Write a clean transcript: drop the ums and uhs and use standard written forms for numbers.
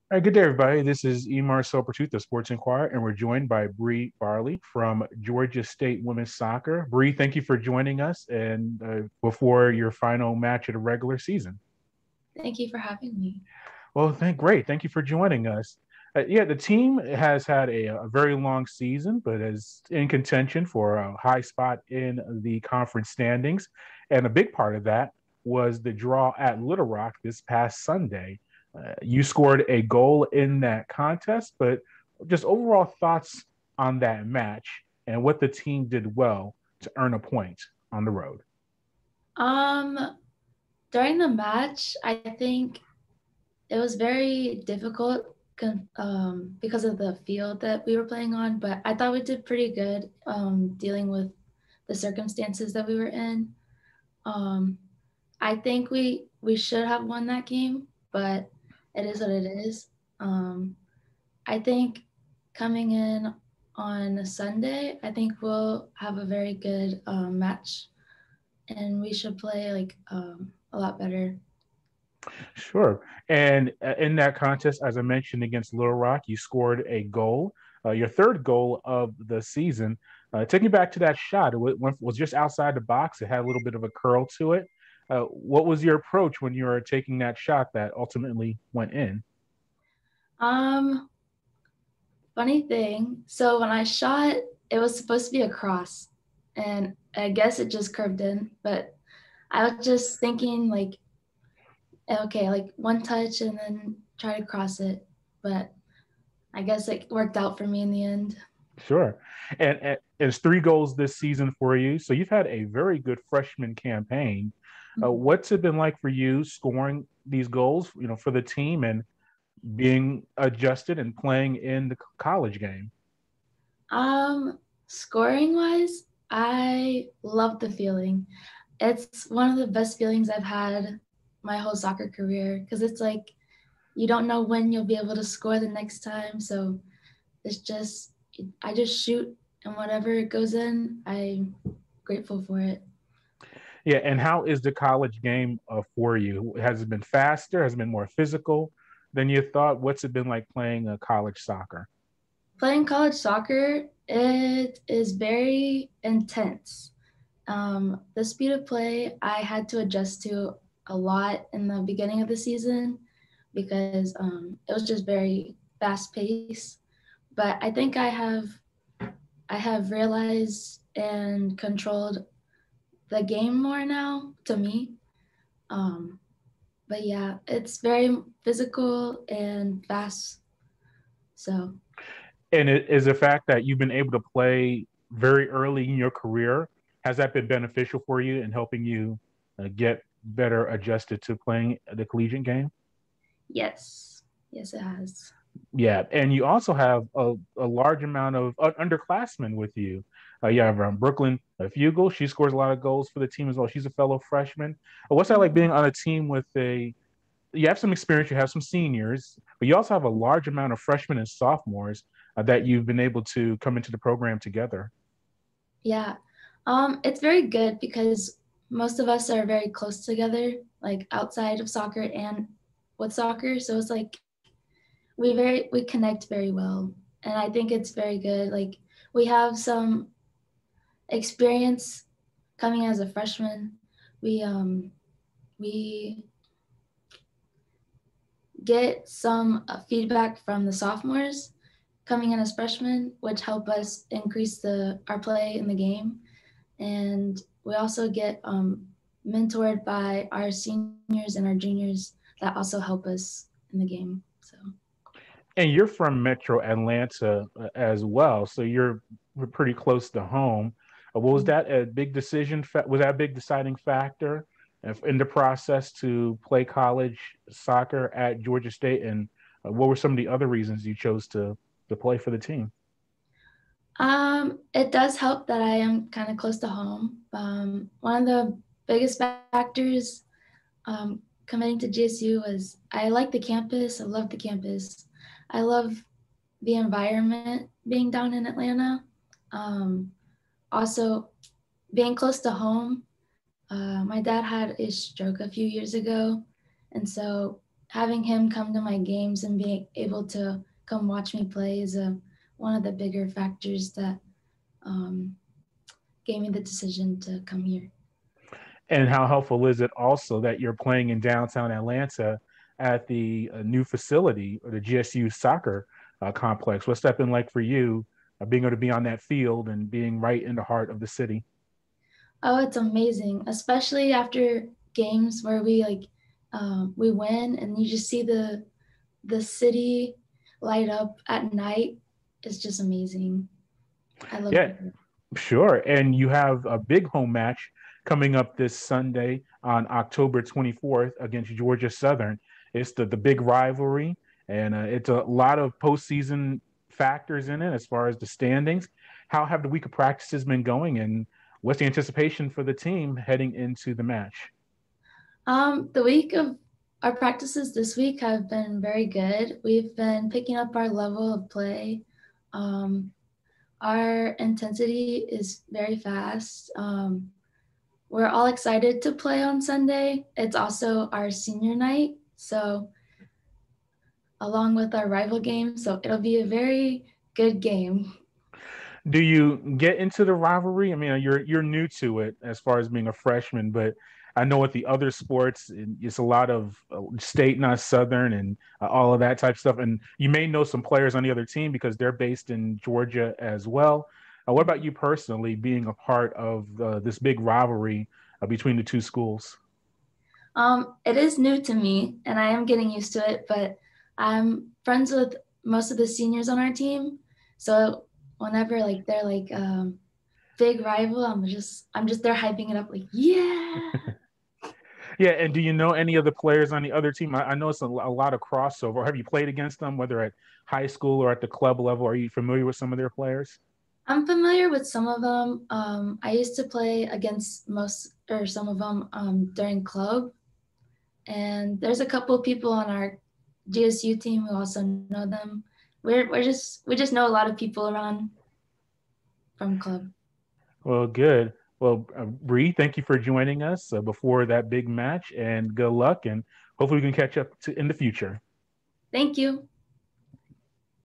All right, good day, everybody. This is Emar Sopertooth of Sports Inquirer, and we're joined by Bree Barley from Georgia State Women's Soccer. Bree, thank you for joining us and before your final match of the regular season. Thank you for having me. Well, great. Thank you for joining us. Yeah, the team has had a very long season, but is in contention for a high spot in the conference standings. And a big part of that was the draw at Little Rock this past Sunday. You scored a goal in that contest, but just overall thoughts on that match and what the team did well to earn a point on the road. Um, During the match, I think it was very difficult because of the field that we were playing on, but I thought we did pretty good dealing with the circumstances that we were in. Um, I think we should have won that game, but it is what it is. I think coming in on Sunday, I think we'll have a very good match, and we should play a lot better. Sure. And in that contest, as I mentioned against Little Rock, you scored a goal, your third goal of the season. Taking you back to that shot, was just outside the box. It had a little bit of a curl to it. What was your approach when you were taking that shot that ultimately went in? Um, Funny thing. So when I shot, it was supposed to be a cross, and I guess it just curved in. But I was just thinking okay, like one touch and then try to cross it. But I guess it worked out for me in the end. Sure. And it's three goals this season for you. So you've had a very good freshman campaign. What's it been like for you scoring these goals, for the team and being adjusted and playing in the college game? Scoring wise, I love the feeling. It's one of the best feelings I've had my whole soccer career because it's like you don't know when you'll be able to score the next time. So it's just, I just shoot and whatever goes in, I'm grateful for it. Yeah. And how is the college game for you? Has it been faster? Has it been more physical than you thought? What's it been like playing college soccer? Playing college soccer, it is very intense. The speed of play I had to adjust to a lot in the beginning of the season because it was just very fast paced. But I think I have realized and controlled the game more now to me. Um, but yeah, it's very physical and fast. So And it is the fact that you've been able to play very early in your career. Has that been beneficial for you in helping you get better adjusted to playing the collegiate game? yes, yes, it has. Yeah, and you also have a large amount of underclassmen with you. You have Brooklyn Fugel. She scores a lot of goals for the team as well. She's a fellow freshman. What's that like being on a team with a? You have some experience. You have some seniors, but you also have a large amount of freshmen and sophomores that you've been able to come into the program together. Yeah, it's very good because most of us are very close together, like outside of soccer and with soccer. So it's like we connect very well, and I think it's very good. Like we have some experience coming as a freshman. We get some feedback from the sophomores coming in as freshmen, which help us increase the our play in the game. And we also get mentored by our seniors and our juniors that also help us in the game. So And you're from Metro Atlanta as well, so you're pretty close to home. Was that a big decision? Was that a big deciding factor in the process to play college soccer at Georgia State? And what were some of the other reasons you chose to play for the team? it does help that I am kind of close to home. One of the biggest factors committing to GSU was I like the campus. I love the campus. I love the environment being down in Atlanta. Um, Also, being close to home, my dad had a stroke a few years ago. And so having him come to my games and being able to come watch me play is one of the bigger factors that um, gave me the decision to come here. And how helpful is it also that you're playing in downtown Atlanta at the new facility or the GSU soccer complex? What's that been like for you, being able to be on that field and being right in the heart of the city? Oh, it's amazing, especially after games where we win and you just see the city light up at night. It's just amazing. I love Yeah, it here. sure. And you have a big home match coming up this Sunday on October 24th against Georgia Southern. It's the big rivalry, and it's a lot of postseason factors in it as far as the standings. How have the week of practices been going, and what's the anticipation for the team heading into the match? The week of our practices this week have been very good. We've been picking up our level of play. Um, our intensity is very fast. We're all excited to play on Sunday. It's also our senior night, so along with our rival game, so it'll be a very good game. Do you get into the rivalry? I mean, you're new to it as far as being a freshman, but I know with the other sports, it's a lot of state, not Southern, and all of that type stuff. And you may know some players on the other team because they're based in Georgia as well. What about you personally, being a part of this big rivalry between the two schools? It is new to me, and I am getting used to it. But I'm friends with most of the seniors on our team, so whenever they're big rival, I'm just there hyping it up like yeah. Yeah, and do you know any of the players on the other team? I know it's a lot of crossover. Have you played against them, whether at high school or at the club level? Are you familiar with some of their players? I'm familiar with some of them. I used to play against most or some of them during club, and there's a couple of people on our GSU team who also know them. We just know a lot of people around from club. Well, good. Well, Bree, thank you for joining us before that big match, and good luck. And hopefully, we can catch up in the future. Thank you.